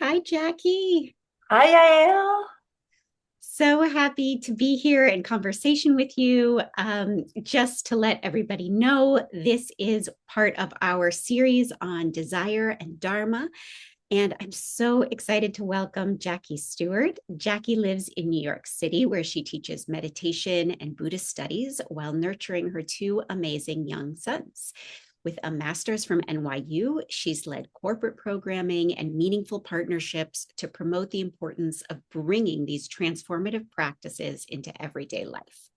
Hi, Jackie. Hi, Yael. So happy to be here in conversation with you. Just to let everybody know, this is part of our series on desire and Dharma. And I'm so excited to welcome Jackie Stewart. Jackie lives in New York City, where she teaches meditation and Buddhist studies while nurturing her two amazing young sons. With a master's from NYU, she's led corporate programming and meaningful partnerships to promote the importance of bringing these transformative practices into everyday life.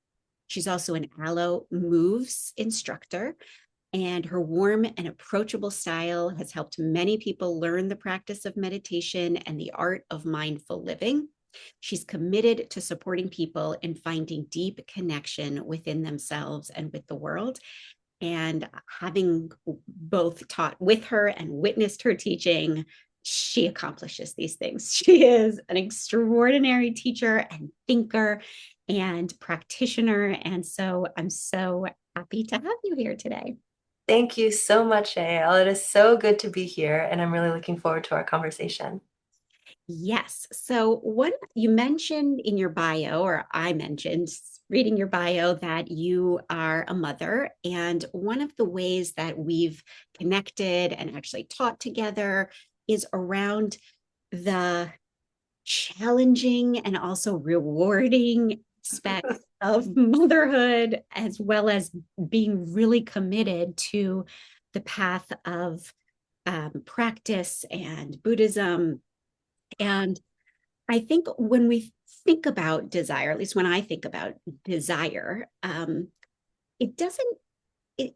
She's also an Alo Moves instructor, and her warm and approachable style has helped many people learn the practice of meditation and the art of mindful living. She's committed to supporting people in finding deep connection within themselves and with the world. And having both taught with her and witnessed her teaching, she accomplishes these things. She is an extraordinary teacher and thinker and practitioner. And so I'm so happy to have you here today. Thank you so much, Yael. It is so good to be here, and I'm really looking forward to our conversation. Yes. So, what you mentioned in your bio, or I mentioned reading your bio, that you are a mother. And one of the ways that we've connected and actually taught together is around the challenging and also rewarding aspects of motherhood, as well as being really committed to the path of practice and Buddhism. And I think when we think about desire, at least when I think about desire, it doesn't,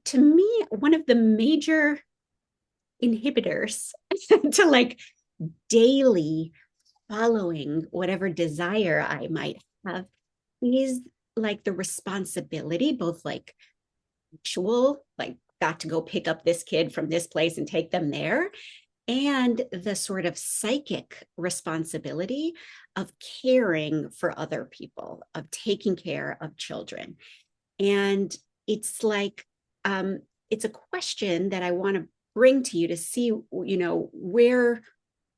to me, one of the major inhibitors to like daily following whatever desire I might have is like the responsibility, both like actual, like got to go pick up this kid from this place and take them there, and the sort of psychic responsibility of caring for other people, of taking care of children. And it's like, it's a question that I want to bring to you to see, where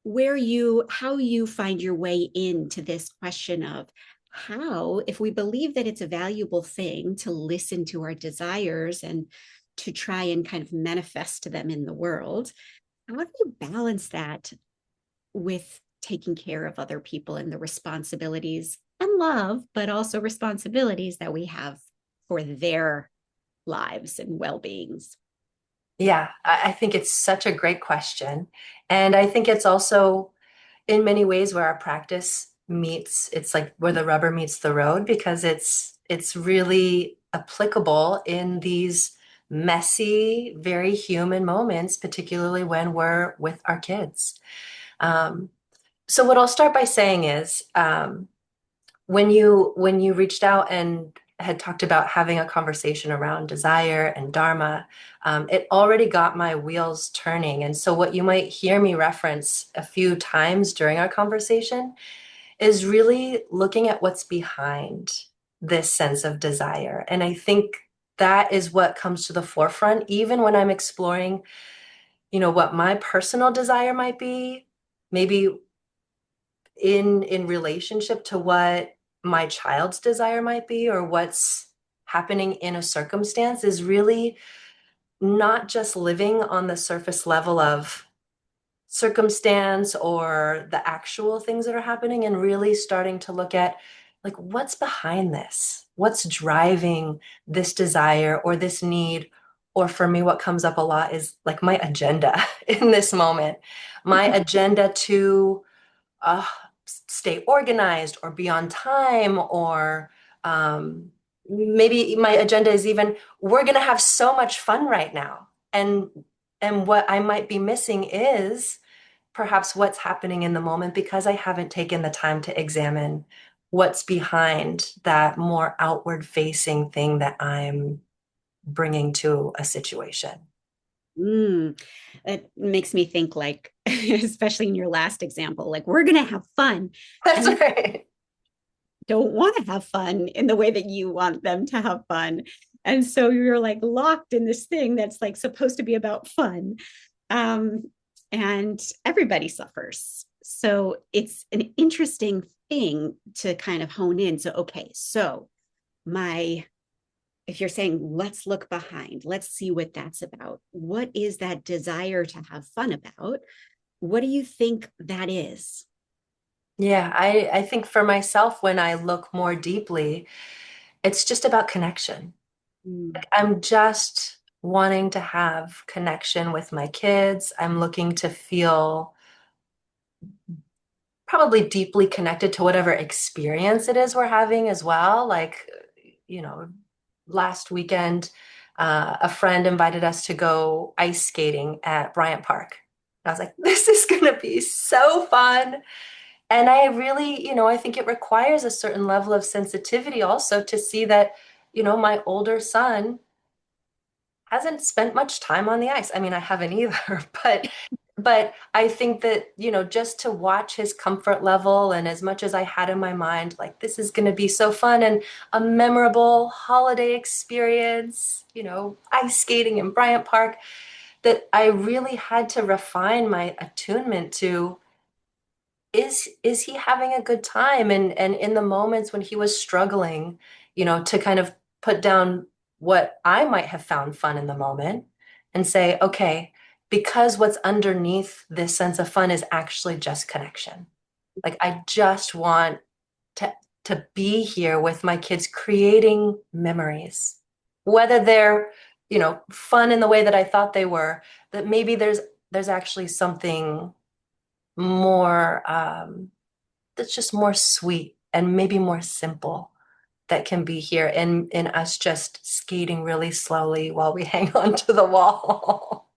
you, how you find your way into this question of how, if we believe that it's a valuable thing to listen to our desires and to try and kind of manifest them in the world, how do you balance that with taking care of other people and the responsibilities and love, but also responsibilities that we have for their lives and well-beings? Yeah, I think it's such a great question. And I think it's also in many ways where our practice meets, it's like where the rubber meets the road because it's really applicable in these messy, very human moments, particularly when we're with our kids. Um, so what I'll start by saying is, when you reached out and had talked about having a conversation around desire and dharma, it already got my wheels turning. And so what you might hear me reference a few times during our conversation is really looking at what's behind this sense of desire. And I think that is what comes to the forefront, even when I'm exploring, what my personal desire might be, maybe in relationship to what my child's desire might be or what's happening in a circumstance is really not just living on the surface level of circumstance or the actual things that are happening and really starting to look at like what's behind this, what's driving this desire or this need, or for me what comes up a lot is like my agenda in this moment, my agenda to uh, stay organized or be on time, or um, maybe my agenda is even we're going to have so much fun right now. And what I might be missing is perhaps what's happening in the moment because I haven't taken the time to examine what's behind that more outward facing thing that I'm bringing to a situation. Mm, it makes me think like, especially in your last example, like we're going to have fun. That's And right. don't want to have fun in the way that you want them to have fun. And so you're like locked in this thing that's like supposed to be about fun. Um, and everybody suffers. So it's an interesting thing to kind of hone in. So, okay, so my, if you're saying, let's look behind, let's see what that's about. What is that desire to have fun about? What do you think that is? Yeah, I think for myself, when I look more deeply, it's just about connection. Mm. I'm just wanting to have connection with my kids. I'm looking to feel probably deeply connected to whatever experience it is we're having as well. Like, you know, last weekend, a friend invited us to go ice skating at Bryant Park. I was like, this is going to be so fun. And I really, I think it requires a certain level of sensitivity also to see that, my older son hasn't spent much time on the ice. I mean, I haven't either, but I think that, just to watch his comfort level, and as much as I had in my mind, like this is going to be so fun and a memorable holiday experience, ice skating in Bryant Park, that I really had to refine my attunement to is he having a good time? And in the moments when he was struggling, to kind of put down what I might have found fun in the moment and say, okay, because what's underneath this sense of fun is actually just connection. Like I just want to to be here with my kids creating memories. Whether they're, fun in the way that I thought they were, that maybe there's actually something more that's just more sweet and maybe more simple that can be here in us just skating really slowly while we hang on to the wall.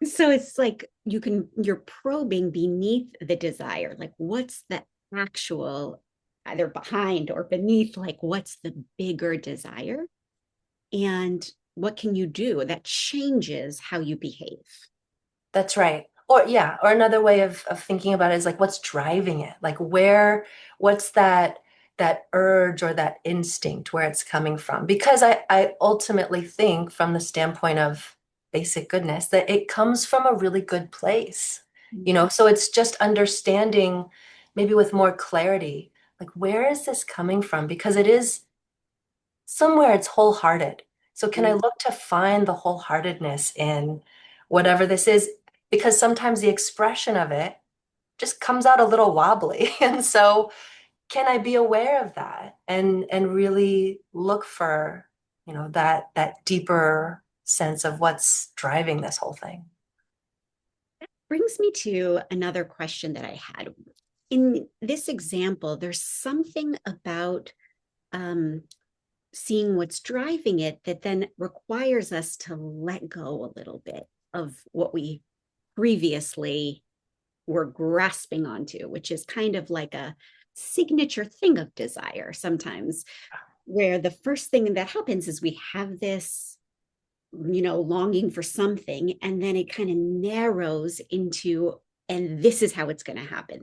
So it's like you're probing beneath the desire. Like, what's the actual, either behind or beneath, like, what's the bigger desire? And what can you do that changes how you behave? That's right. Or yeah, or another way of thinking about it is like what's driving it? Like what's that urge or that instinct where it's coming from? Because I ultimately think from the standpoint of basic goodness that it comes from a really good place. So it's just understanding maybe with more clarity, like where is this coming from? Because it is somewhere it's wholehearted. So can I Mm. look to find the wholeheartedness in whatever this is? Because sometimes the expression of it just comes out a little wobbly. And so can I be aware of that and really look for, that deeper sense of what's driving this whole thing? Brings me to another question that I had. In this example, there's something about um, seeing what's driving it that then requires us to let go a little bit of what we previously were grasping onto, which is kind of like a signature thing of desire sometimes, where the first thing that happens is we have this, longing for something, and then it kind of narrows into, and this is how it's going to happen.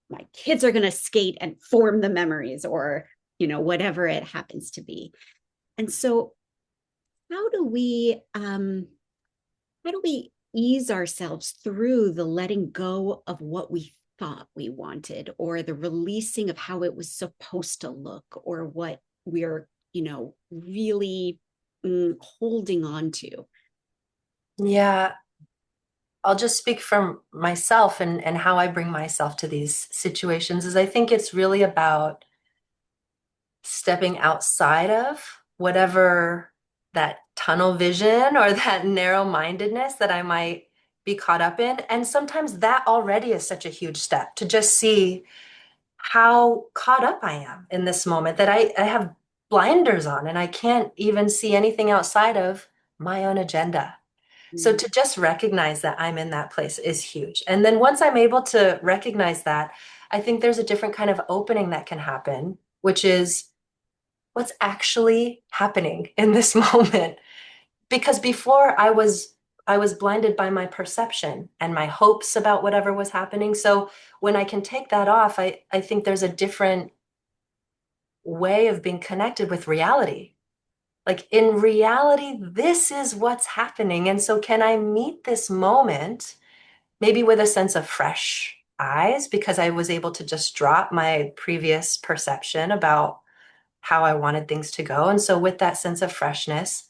My kids are going to skate and form the memories, or, whatever it happens to be. And so, how do we, how do we ease ourselves through the letting go of what we thought we wanted, or the releasing of how it was supposed to look, or what we're, really holding on to? Yeah, I'll just speak from myself and how I bring myself to these situations is I think it's really about stepping outside of whatever that tunnel vision or that narrow-mindedness that I might be caught up in. And sometimes that already is such a huge step to just see how caught up I am in this moment that I have blinders on and I can't even see anything outside of my own agenda. So Mm. to just recognize that I'm in that place is huge. And then once I'm able to recognize that, I think there's a different kind of opening that can happen, which is what's actually happening in this moment. Because before I was blinded by my perception and my hopes about whatever was happening. So when I can take that off, I think there's a different way of being connected with reality. Like in reality, this is what's happening. And so can I meet this moment maybe with a sense of fresh eyes, because I was able to just drop my previous perception about how I wanted things to go. And so with that sense of freshness,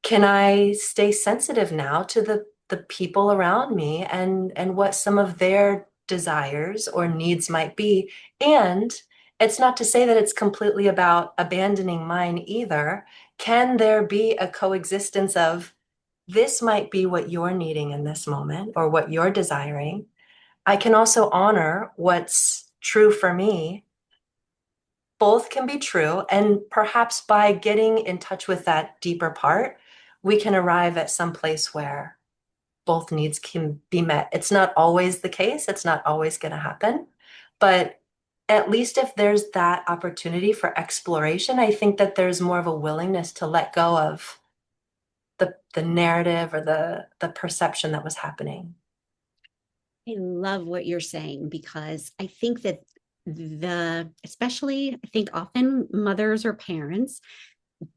can I stay sensitive now to the people around me and what some of their desires or needs might be? And it's not to say that it's completely about abandoning mine either. Can there be a coexistence of this might be what you're needing in this moment or what you're desiring? I can also honor what's true for me. Both can be true. And perhaps by getting in touch with that deeper part, we can arrive at some place where both needs can be met. It's not always the case, it's not always going to happen. But at least if there's that opportunity for exploration, I think that there's more of a willingness to let go of the narrative or the perception that was happening. I love what you're saying because I think that especially, I think often mothers or parents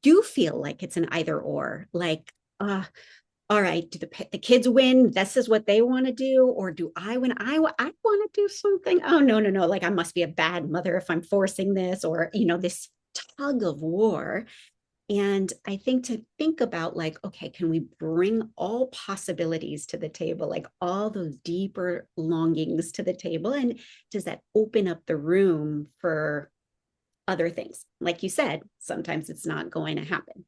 do feel like it's an either or, like, all right, do the kids win? This is what they want to do, or do I win? I want to do something. Oh no, no, no! Like I must be a bad mother if I'm forcing this, or this tug of war. And I think to think about, like, okay, can we bring all possibilities to the table, like all those deeper longings to the table? And does that open up the room for other things? Like you said, sometimes it's not going to happen.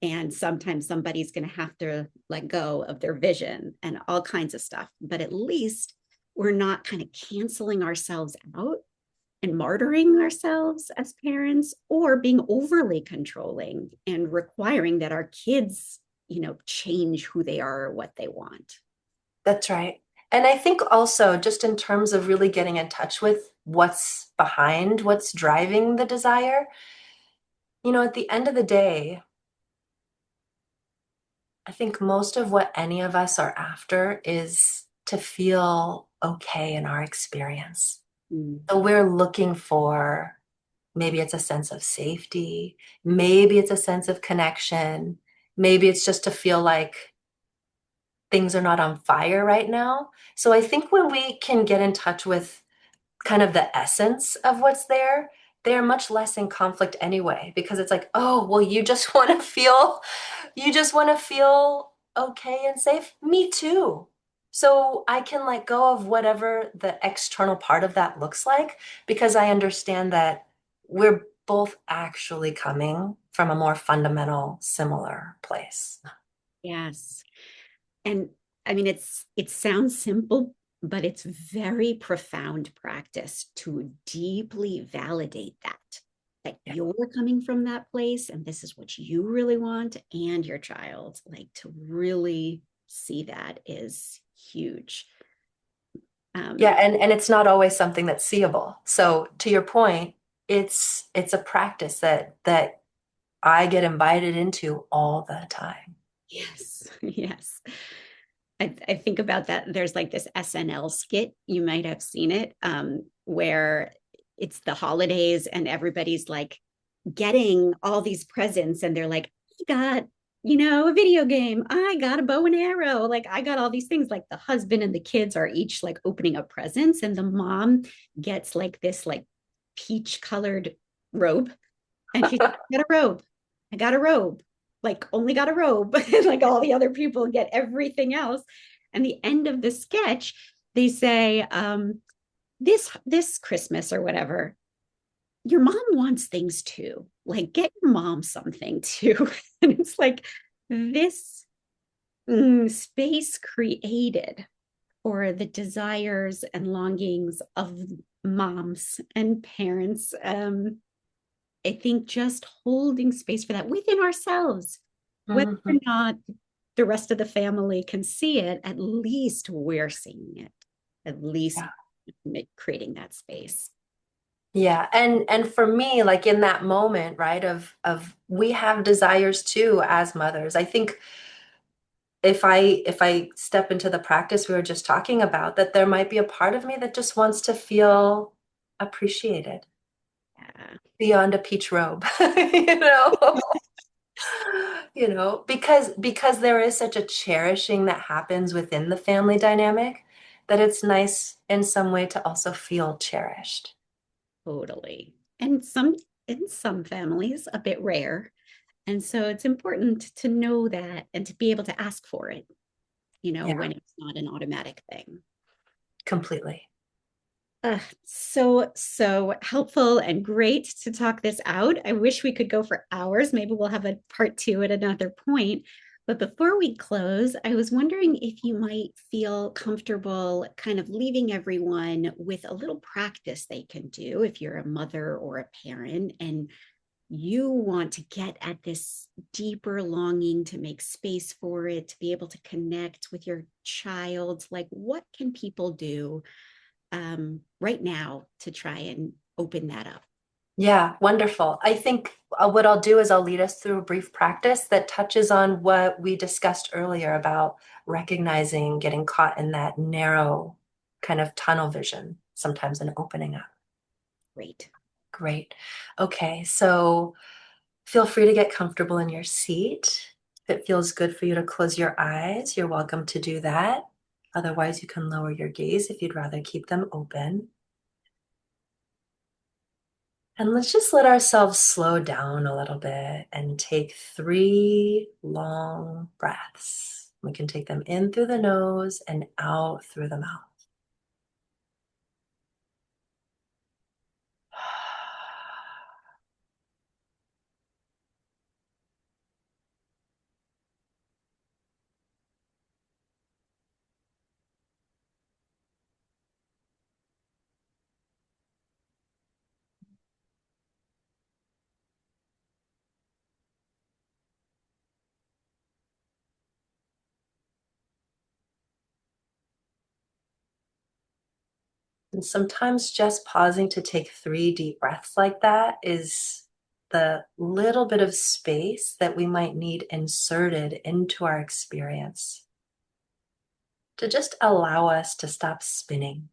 And sometimes somebody's going to have to let go of their vision and all kinds of stuff. But at least we're not kind of canceling ourselves out and martyring ourselves as parents, or being overly controlling and requiring that our kids, change who they are or what they want. That's right. And I think also, just in terms of really getting in touch with what's behind, what's driving the desire, at the end of the day, I think most of what any of us are after is to feel okay in our experience. Mm. So we're looking for, maybe it's a sense of safety, maybe it's a sense of connection, maybe it's just to feel like things are not on fire right now. So I think when we can get in touch with kind of the essence of what's there, they're much less in conflict anyway, because it's like, oh, well, you just want to feel okay and safe. Me too. So I can let go of whatever the external part of that looks like, because I understand that we're both actually coming from a more fundamental, similar place. Yes. And I mean, it sounds simple, but it's very profound practice to deeply validate that Yeah. you're coming from that place and this is what you really want, and your child, like, to really see that is huge. Yeah, um and it's not always something that's seeable. So to your point, it's a practice that I get invited into all the time. yes. Yes. I think about that. There's like this SNL skit, you might have seen it, where it's the holidays and everybody's like getting all these presents and they're like, I got, a video game. I got a bow and arrow. Like I got all these things. Like the husband and the kids are each like opening up presents, and the mom gets like this like peach colored robe. And she's like, I got a robe. I got a robe. Like only got a robe. Like all the other people get everything else. And the end of the sketch, they say, this Christmas or whatever, your mom wants things too. Like get your mom something too. And it's like this space created for the desires and longings of moms and parents. I think just holding space for that within ourselves, whether or Mhm. not the rest of the family can see it, at least we're seeing it, at least Yeah. creating that space. Yeah, and for me, like in that moment, right, of we have desires too as mothers. I think if I step into the practice we were just talking about, that there might be a part of me that just wants to feel appreciated Yeah. beyond a peach robe, you know? Because there is such a cherishing that happens within the family dynamic that it's nice in some way to also feel cherished. Totally. And some in some families, a bit rare. And so it's important to know that and to be able to ask for it, Yeah, when it's not an automatic thing. completely. So helpful and great to talk this out. I wish we could go for hours. Maybe we'll have a part two at another point. But before we close, I was wondering if you might feel comfortable kind of leaving everyone with a little practice they can do if you're a mother or a parent and you want to get at this deeper longing to make space for it, to be able to connect with your child. Like, what can people do right now to try and open that up? Yeah, wonderful. I think what I'll do is I'll lead us through a brief practice that touches on what we discussed earlier about recognizing getting caught in that narrow kind of tunnel vision, sometimes an opening up. Great. Great. Okay, so feel free to get comfortable in your seat. If it feels good for you to close your eyes, you're welcome to do that. Otherwise, you can lower your gaze if you'd rather keep them open. And let's just let ourselves slow down a little bit and take 3 long breaths. We can take them in through the nose and out through the mouth. And sometimes just pausing to take 3 deep breaths like that is the little bit of space that we might need inserted into our experience to just allow us to stop spinning,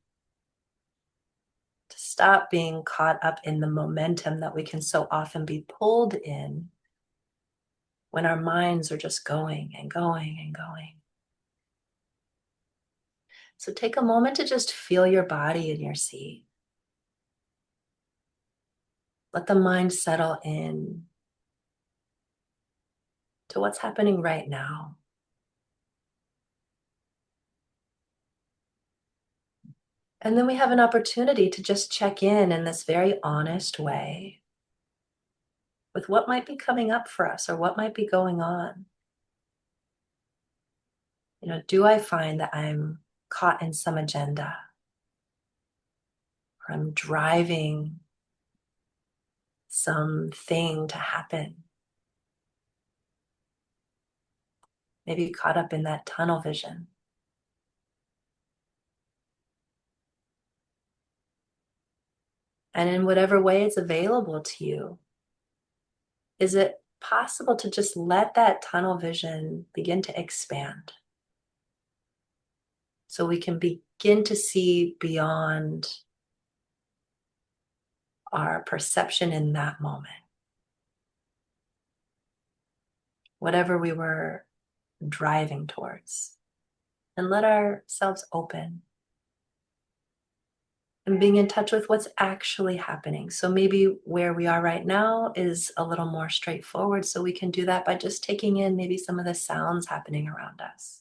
to stop being caught up in the momentum that we can so often be pulled in when our minds are just going and going and going. So take a moment to just feel your body in your seat. Let the mind settle in to what's happening right now. And then we have an opportunity to just check in this very honest way with what might be coming up for us or what might be going on. Do I find that I'm caught in some agenda, or I'm driving something to happen? Maybe caught up in that tunnel vision. And in whatever way it's available to you, is it possible to just let that tunnel vision begin to expand so we can begin to see beyond our perception in that moment? Whatever we were driving towards, and let ourselves open and being in touch with what's actually happening. So maybe where we are right now is a little more straightforward. So we can do that by just taking in maybe some of the sounds happening around us,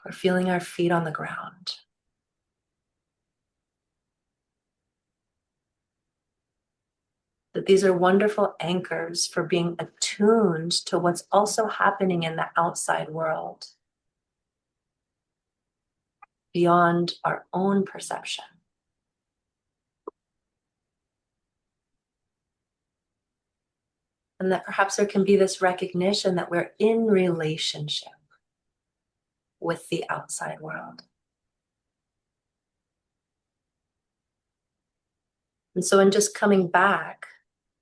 or feeling our feet on the ground. That these are wonderful anchors for being attuned to what's also happening in the outside world beyond our own perception. And that perhaps there can be this recognition that we're in relationship with the outside world. And so, in just coming back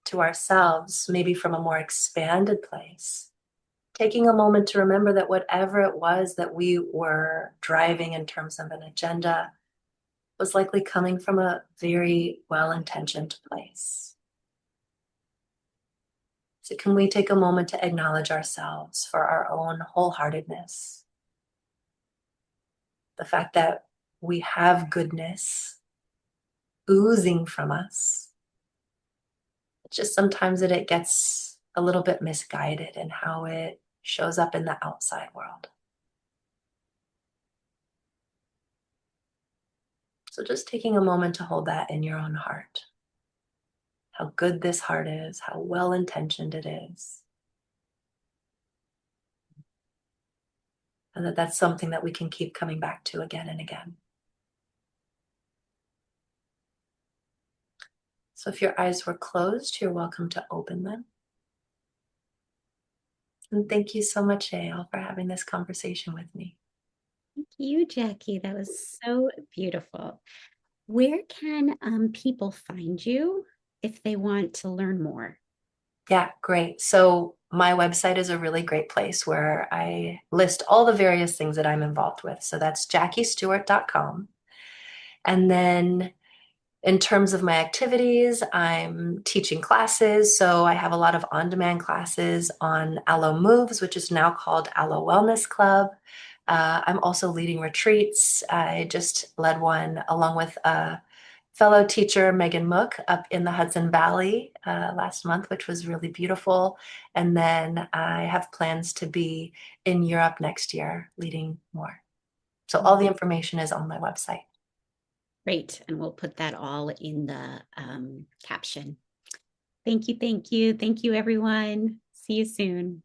to ourselves, maybe from a more expanded place, taking a moment to remember that whatever it was that we were driving in terms of an agenda was likely coming from a very well intentioned place. So, can we take a moment to acknowledge ourselves for our own wholeheartedness? The fact that we have goodness oozing from us. It's just sometimes that it gets a little bit misguided in how it shows up in the outside world. So, just taking a moment to hold that in your own heart. How good this heart is, how well intentioned it is. And that that's something that we can keep coming back to again and again. So if your eyes were closed, you're welcome to open them. And thank you so much, Yael, for having this conversation with me. Thank you, Jackie. That was so beautiful. Where can people find you if they want to learn more? Yeah, great. So my website is a really great place where I list all the various things that I'm involved with. So that's jackiestewart.com. And then in terms of my activities, I'm teaching classes. So I have a lot of on-demand classes on Aloe Moves, which is now called Aloe Wellness Club. I'm also leading retreats. I just led one along with a fellow teacher, Megan Mook, up in the Hudson Valley last month, which was really beautiful. And then I have plans to be in Europe next year leading more. So all the information is on my website. Great. And we'll put that all in the caption. Thank you. Thank you. Thank you, everyone. See you soon.